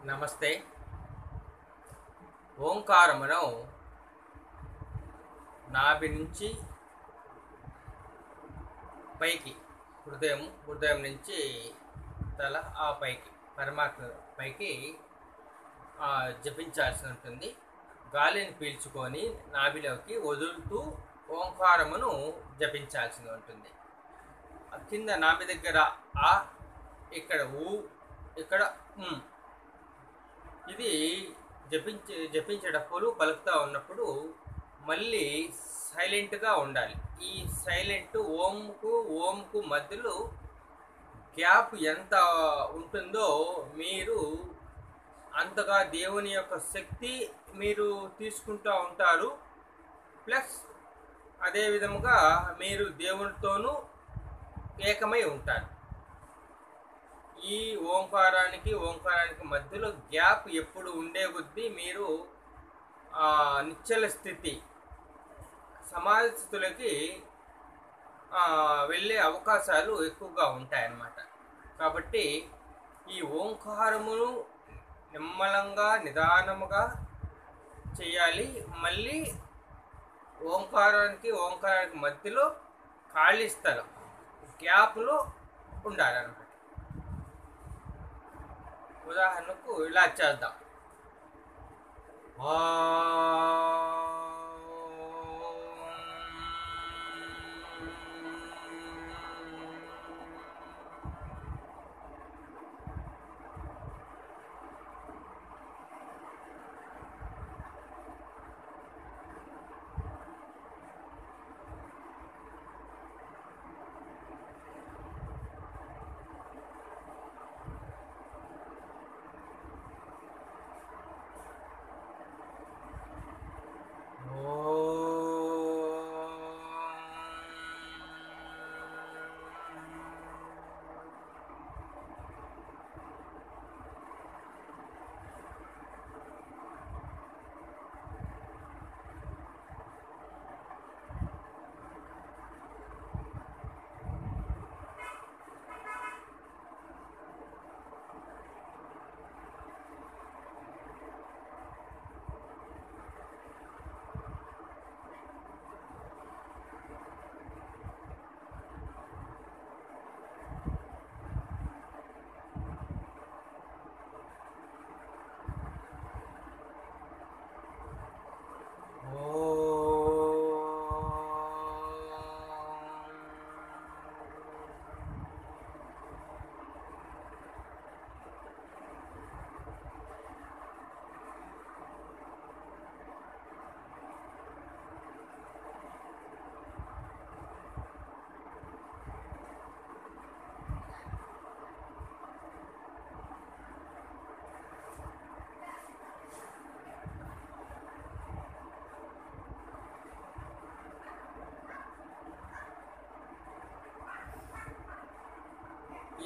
నమస్తే. ఓంకారమును నాభి నుంచి పైకి హృదయం నుంచి తల ఆ పైకి పరమాత్మ పైకి జపించాల్సి ఉంటుంది. గాలిని పీల్చుకొని నాభిలోకి వదులుతూ ఓంకారమును జపించాల్సి ఉంటుంది. కింద నాభి దగ్గర ఆ, ఇక్కడ ఊ, ఇక్కడ ఇది జపించేటప్పుడు పలుకుతూ ఉన్నప్పుడు మళ్ళీ సైలెంట్గా ఉండాలి. ఈ సైలెంట్ ఓంకు మధ్యలో గ్యాప్ ఎంత ఉంటుందో మీరు అంతగా దేవుని యొక్క శక్తి మీరు తీసుకుంటూ ఉంటారు. ప్లస్ అదే విధముగా మీరు దేవునితోనూ ఏకమై ఉంటారు. ఈ ఓంకారానికి మధ్యలో గ్యాప్ ఎప్పుడు ఉండే కొద్దీ మీరు నిశ్చల స్థితి సమాధి స్థితులకి వెళ్ళే అవకాశాలు ఎక్కువగా ఉంటాయన్నమాట. కాబట్టి ఈ ఓంకారమును నిమ్మలంగా నిదానముగా చేయాలి. మళ్ళీ ఓంకారానికి మధ్యలో ఖాళీ స్థలం గ్యాప్లో ఉండాలన్నమాట. ఉదాహరణకు ఇలా చేద్దాం.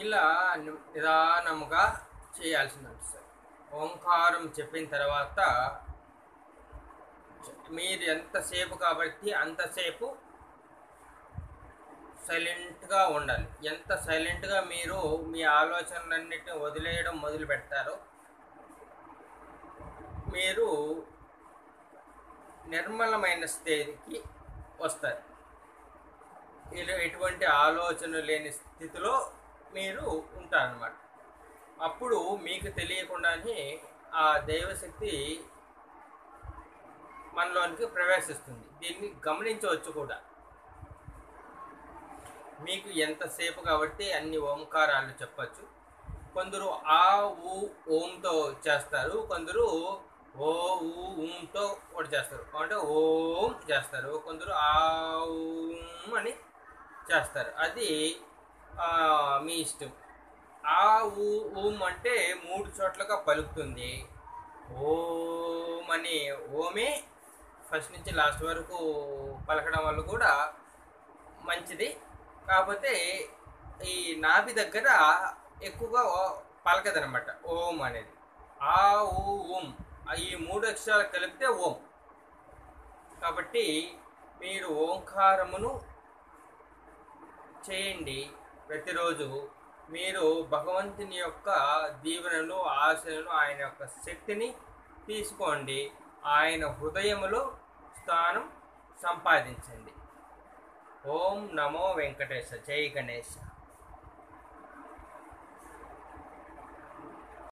ఇలా నిదానముగా చేయాల్సింది సార్. ఓంకారం చెప్పిన తర్వాత మీరు ఎంతసేపు కాబట్టి అంతసేపు సైలెంట్గా ఉండాలి. ఎంత సైలెంట్గా మీరు మీ ఆలోచనలన్నిటిని వదిలేయడం మొదలు పెడతారో మీరు నిర్మలమైన స్థితికి వస్తారు. ఎటువంటి ఆలోచన లేని స్థితిలో మీరు ఉంటారన్నమాట. అప్పుడు మీకు తెలియకుండానే ఆ దైవశక్తి మనలోనికి ప్రవేశిస్తుంది. దీన్ని గమనించవచ్చు కూడా. మీకు ఎంతసేపు కాబట్టి అన్ని ఓంకారాలు చెప్పచ్చు. కొందరు ఆ ఊ ఓంతో చేస్తారు, కొందరు ఓ ఊ ఊంతో ఒకటి చేస్తారు, అంటే ఓం చేస్తారు, కొందరు ఆ ఊం అని చేస్తారు. అది మీ ఇష్టం. ఆ ఊం అంటే 3 చోట్లగా పలుకుతుంది. ఓం అని ఓమే ఫస్ట్ నుంచి లాస్ట్ వరకు పలకడం వల్ల కూడా మంచిది. కాకపోతే ఈ నాభి దగ్గర ఎక్కువగా పలకదనమాట ఓం అనేది. ఆ ఊం ఈ 3 అక్షరాలు కలిపితే ఓం. కాబట్టి మీరు ఓంకారమును చేయండి ప్రతిరోజు. మీరు భగవంతుని యొక్క దీవెనలు, ఆశలను, ఆయన యొక్క శక్తిని తీసుకోండి. ఆయన హృదయములో స్థానం సంపాదించండి. ఓం నమో వెంకటేశ. జై గణేశ.